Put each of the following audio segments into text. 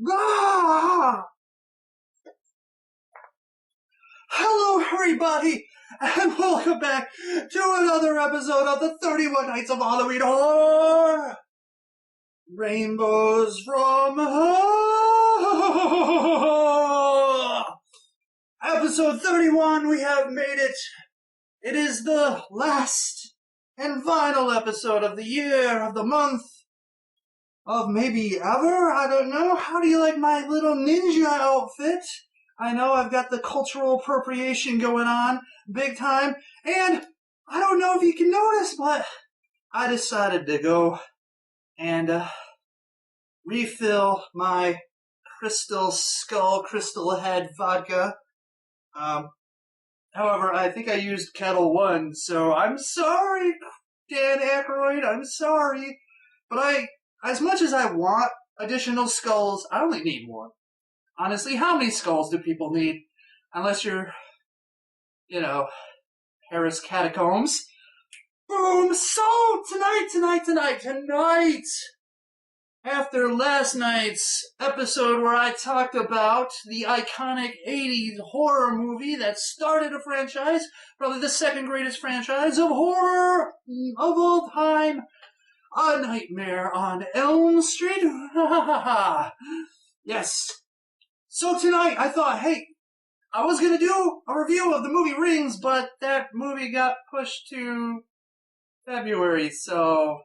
Ah! Hello, everybody, and welcome back to another episode of the 31 Nights of Halloween Horror! Rainbows from Hell! Episode 31, we have made it. It is the last and final episode of the year, of the month, of maybe ever? I don't know. How do you like my little ninja outfit? I know I've got the cultural appropriation going on big time, and I don't know if you can notice, but I decided to go and refill my Crystal Skull, Crystal Head vodka. However, I think I used Kettle 1, so I'm sorry, Dan Aykroyd, I'm sorry. But as much as I want additional skulls, I only need one. Honestly, how many skulls do people need? Unless you're, Paris catacombs. Boom! So, tonight, after last night's episode where I talked about the iconic 80s horror movie that started a franchise, probably the second greatest franchise of horror of all time, A Nightmare on Elm Street. Yes. So tonight, I thought, hey, I was going to do a review of the movie Rings, but that movie got pushed to February, so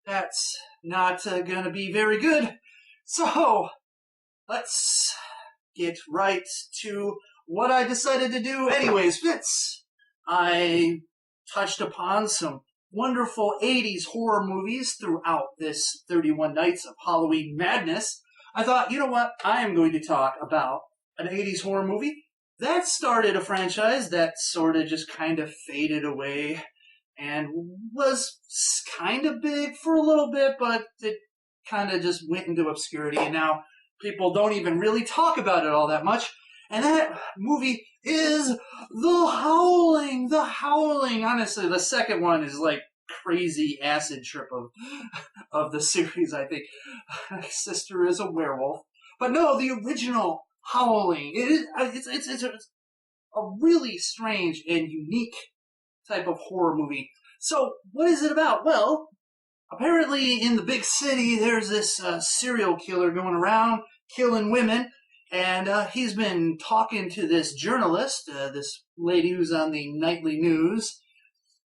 that's not going to be very good. So, let's get right to what I decided to do anyways. Fitz, I touched upon some wonderful 80s horror movies throughout this 31 Nights of Halloween Madness. I thought, you know what, I am going to talk about an 80s horror movie that started a franchise that sort of just kind of faded away and was kind of big for a little bit, but it kind of just went into obscurity, and now people don't even really talk about it all that much. And that movie is The Howling. The Howling. Honestly, the second one is like crazy acid trip of the series, I think. My sister is a werewolf. But no, the original Howling. It's a really strange and unique type of horror movie. So, what is it about? Well, apparently in the big city, there's this serial killer going around killing women, and he's been talking to this journalist, this lady who's on the nightly news,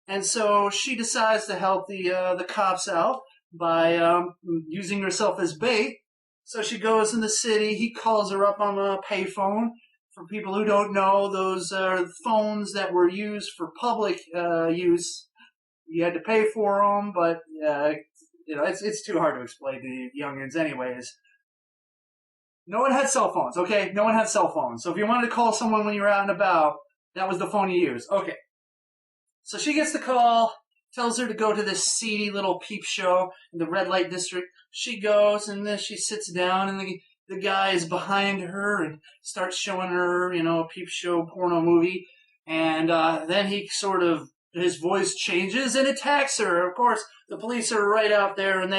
and so she decides to help the cops out by using herself as bait. So she goes in the city. He calls her up on a payphone. For people who don't know, those are phones that were used for public use. You had to pay for them, but it's too hard to explain to youngins, anyways. No one had cell phones, okay? No one had cell phones. So if you wanted to call someone when you were out and about, that was the phone you used. Okay. So she gets the call, tells her to go to this seedy little peep show in the red light district. She goes, and then she sits down, and the guy is behind her and starts showing her, a peep show porno movie. And then he his voice changes and attacks her. Of course, the police are right out there, and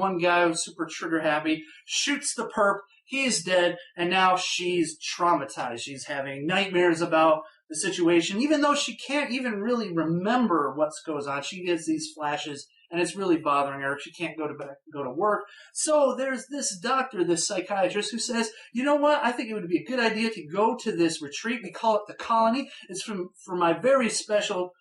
one guy who's super trigger happy shoots the perp. He's dead, and now she's traumatized. She's having nightmares about the situation, even though she can't even really remember what goes on. She gets these flashes, and it's really bothering her. She can't go to work. So there's this doctor, this psychiatrist, who says, you know what? I think it would be a good idea to go to this retreat. We call it the Colony. It's for my very special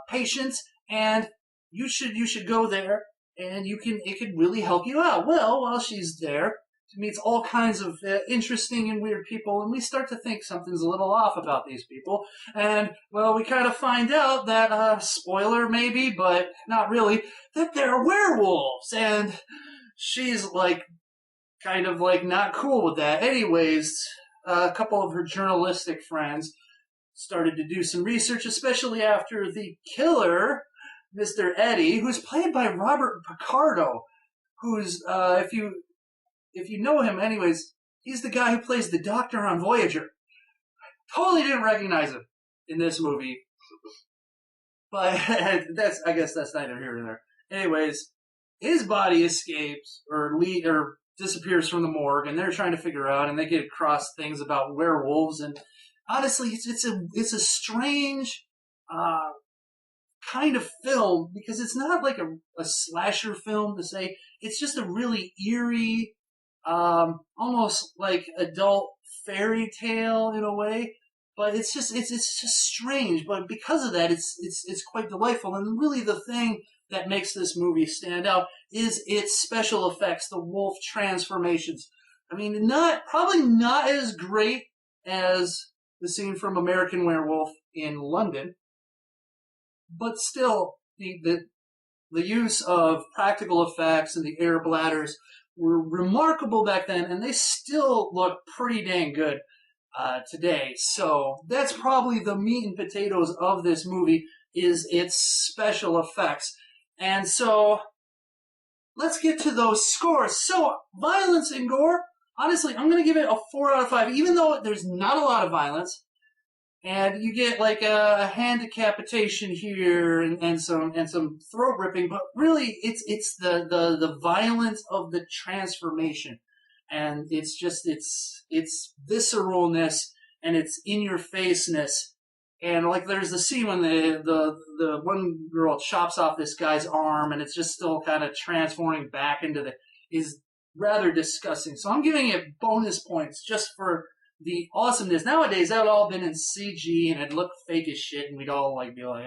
patients, and you should go there, and it could really help you out. Well, while she's there, she meets all kinds of interesting and weird people, and we start to think something's a little off about these people. And, well, we kind of find out that, spoiler maybe, but not really, that they're werewolves. And she's kind of not cool with that. Anyways, a couple of her journalistic friends started to do some research, especially after the killer, Mr. Eddie, who's played by Robert Picardo, who's, if you know him anyways, he's the guy who plays the Doctor on Voyager. Totally didn't recognize him in this movie. But I guess that's neither here nor there. Anyways, his body escapes, or disappears from the morgue, and they're trying to figure out, and they get across things about werewolves. And honestly, it's a strange kind of film because it's not like a slasher film to say. It's just a really eerie, almost like adult fairy tale in a way. But it's just strange. But because of that, it's quite delightful. And really, the thing that makes this movie stand out is its special effects, the wolf transformations. I mean, probably not as great as the scene from American Werewolf in London, but still, the use of practical effects and the air bladders were remarkable back then, and they still look pretty dang good today. So that's probably the meat and potatoes of this movie, is its special effects. And so let's get to those scores. So violence and gore, honestly, I'm going to give it a 4 out of 5, even though there's not a lot of violence. And you get like a hand decapitation here and some throat ripping, but really it's the violence of the transformation. And it's just it's visceralness and it's in your faceness. And like there's the scene when the one girl chops off this guy's arm and it's just still kind of transforming back into is rather disgusting. So I'm giving it bonus points just for the awesomeness. Nowadays, that would all been in CG and it'd look fake as shit, and we'd all like be like,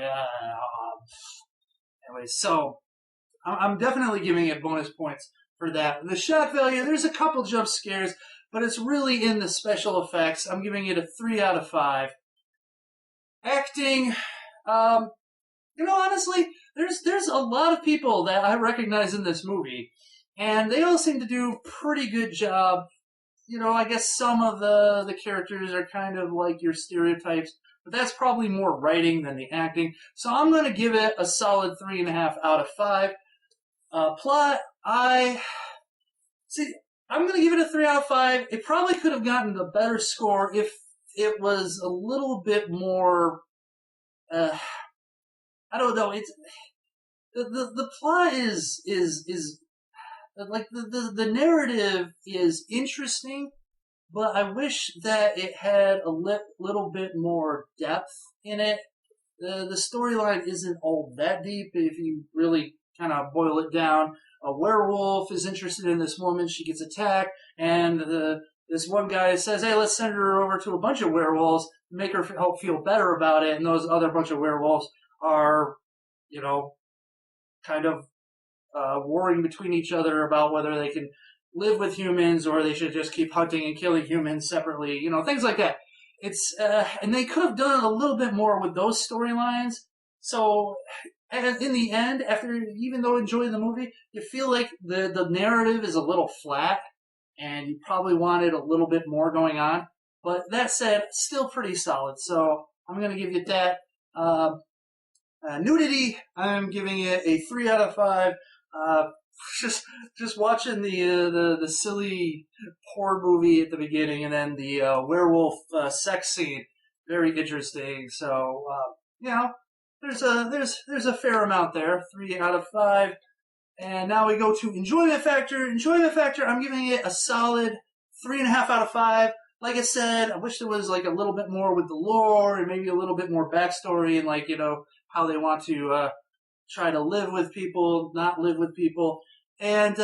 Anyway, so I'm definitely giving it bonus points for that. The shock value, there's a couple jump scares, but it's really in the special effects. I'm giving it a 3 out of 5. Acting, honestly, there's a lot of people that I recognize in this movie, and they all seem to do a pretty good job. I guess some of the characters are kind of like your stereotypes, but that's probably more writing than the acting. So I'm going to give it a solid 3.5 out of 5. Plot, I'm going to give it a 3 out of 5. It probably could have gotten a better score if it was a little bit more, I don't know, it's, the plot is like the narrative is interesting, but I wish that it had a little bit more depth in it. The storyline isn't all that deep if you really kind of boil it down. A werewolf is interested in this woman. She gets attacked, and this one guy says, "Hey, let's send her over to a bunch of werewolves, make her help feel better about it." And those other bunch of werewolves are, kind of warring between each other about whether they can live with humans or they should just keep hunting and killing humans separately, things like that. It's and they could have done a little bit more with those storylines. So in the end, even though enjoying the movie, you feel like the narrative is a little flat and you probably wanted a little bit more going on. But that said, still pretty solid. So I'm going to give you that. Nudity, I'm giving it a 3 out of 5. Just watching the silly horror movie at the beginning, and then the werewolf sex scene, very interesting. So there's a fair amount there, 3 out of 5. And now we go to enjoyment factor. Enjoyment factor, I'm giving it a solid 3.5 out of 5. Like I said, I wish there was like a little bit more with the lore and maybe a little bit more backstory and how they want to try to live with people, not live with people. And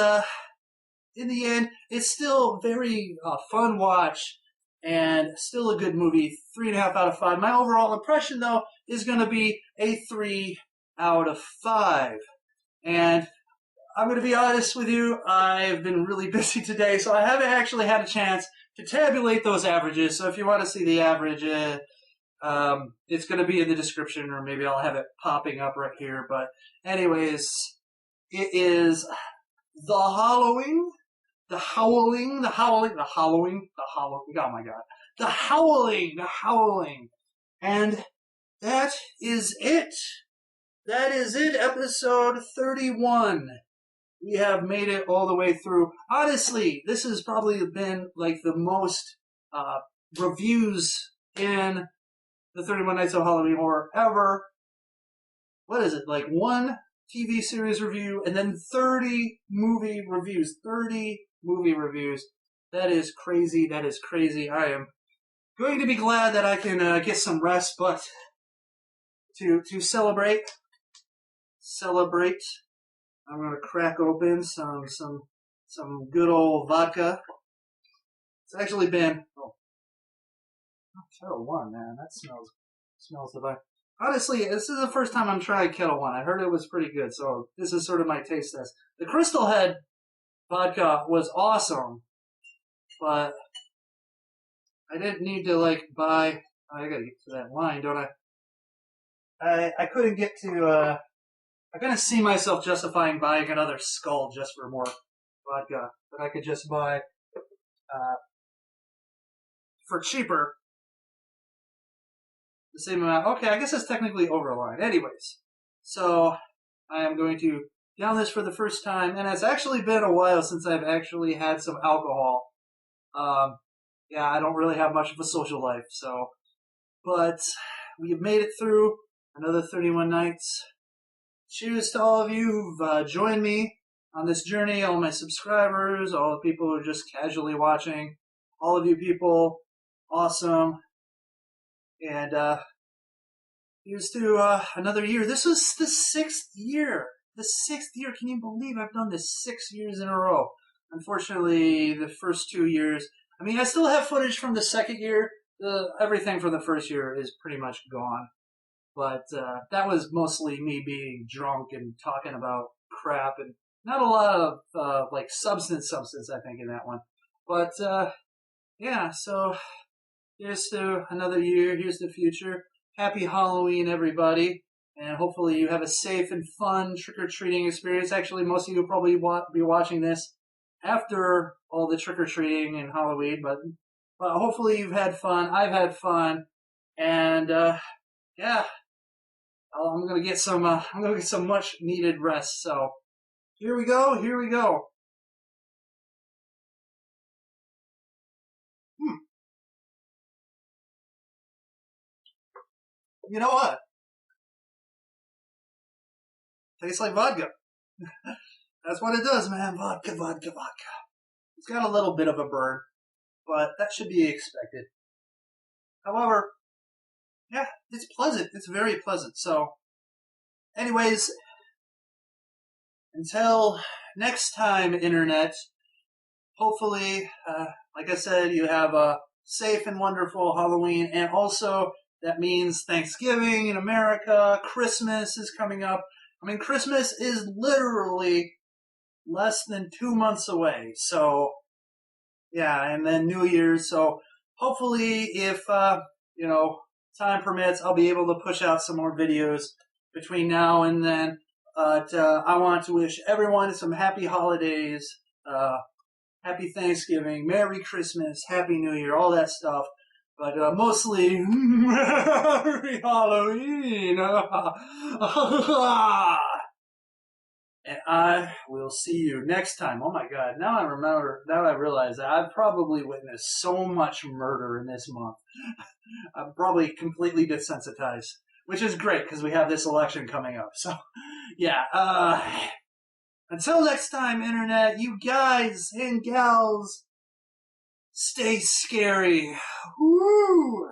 in the end, it's still very fun watch and still a good movie. 3.5 out of 5. My overall impression, though, is going to be a 3 out of 5. And I'm going to be honest with you, I've been really busy today, so I haven't actually had a chance to tabulate those averages. So if you want to see the average, it's going to be in the description, or maybe I'll have it popping up right here. But anyways, it is The Howling. The Howling. Oh my god. The Howling. And that is it. That is it, episode 31. We have made it all the way through. Honestly, this has probably been like the most reviews in the 31 Nights of Halloween Horror ever. What is it? Like 1 TV series review and then 30 movie reviews. 30 movie reviews. That is crazy. That is crazy. I am going to be glad that I can get some rest, but to celebrate, I'm going to crack open some good old vodka. It's actually been Kettle One, man. That smells divine. Honestly, this is the first time I'm trying Kettle One. I heard it was pretty good, so this is sort of my taste test. The Crystal Head vodka was awesome, but I didn't need to buy. I gotta get to that line, don't I? I couldn't get to. I couldn't see myself justifying buying another Skull just for more vodka, but I could just buy for cheaper the same amount. Okay, I guess it's technically over a line. Anyways, so I am going to down this for the first time, and it's actually been a while since I've actually had some alcohol. Yeah, I don't really have much of a social life, but we've made it through another 31 nights. Cheers to all of you who've joined me on this journey, all my subscribers, all the people who are just casually watching, all of you people, awesome. And here's to another year. This was the 6th year. The 6th year. Can you believe I've done this 6 years in a row? Unfortunately, the first 2 years. I mean, I still have footage from the 2nd year. Everything from the 1st year is pretty much gone. But that was mostly me being drunk and talking about crap, and not a lot of substance, I think, in that one. But yeah, so here's to another year. Here's the future. Happy Halloween, everybody. And hopefully you have a safe and fun trick-or-treating experience. Actually, most of you will probably be watching this after all the trick-or-treating and Halloween, but hopefully you've had fun. I've had fun. And yeah, I'm gonna get some much needed rest. So here we go. You know what? Tastes like vodka. That's what it does, man. Vodka. It's got a little bit of a burn, but that should be expected. However, yeah, it's pleasant. It's very pleasant. So, anyways, until next time, Internet, hopefully, like I said, you have a safe and wonderful Halloween, and also that means Thanksgiving in America, Christmas is coming up. I mean, Christmas is literally less than 2 months away. So, yeah, and then New Year's. So, hopefully, if, time permits, I'll be able to push out some more videos between now and then. But I want to wish everyone some happy holidays, happy Thanksgiving, Merry Christmas, Happy New Year, all that stuff. But mostly, Merry Halloween! And I will see you next time. Oh my God, now I realize that I've probably witnessed so much murder in this month. I'm probably completely desensitized, which is great because we have this election coming up. So, yeah, until next time, Internet, you guys and gals, stay scary. Woo!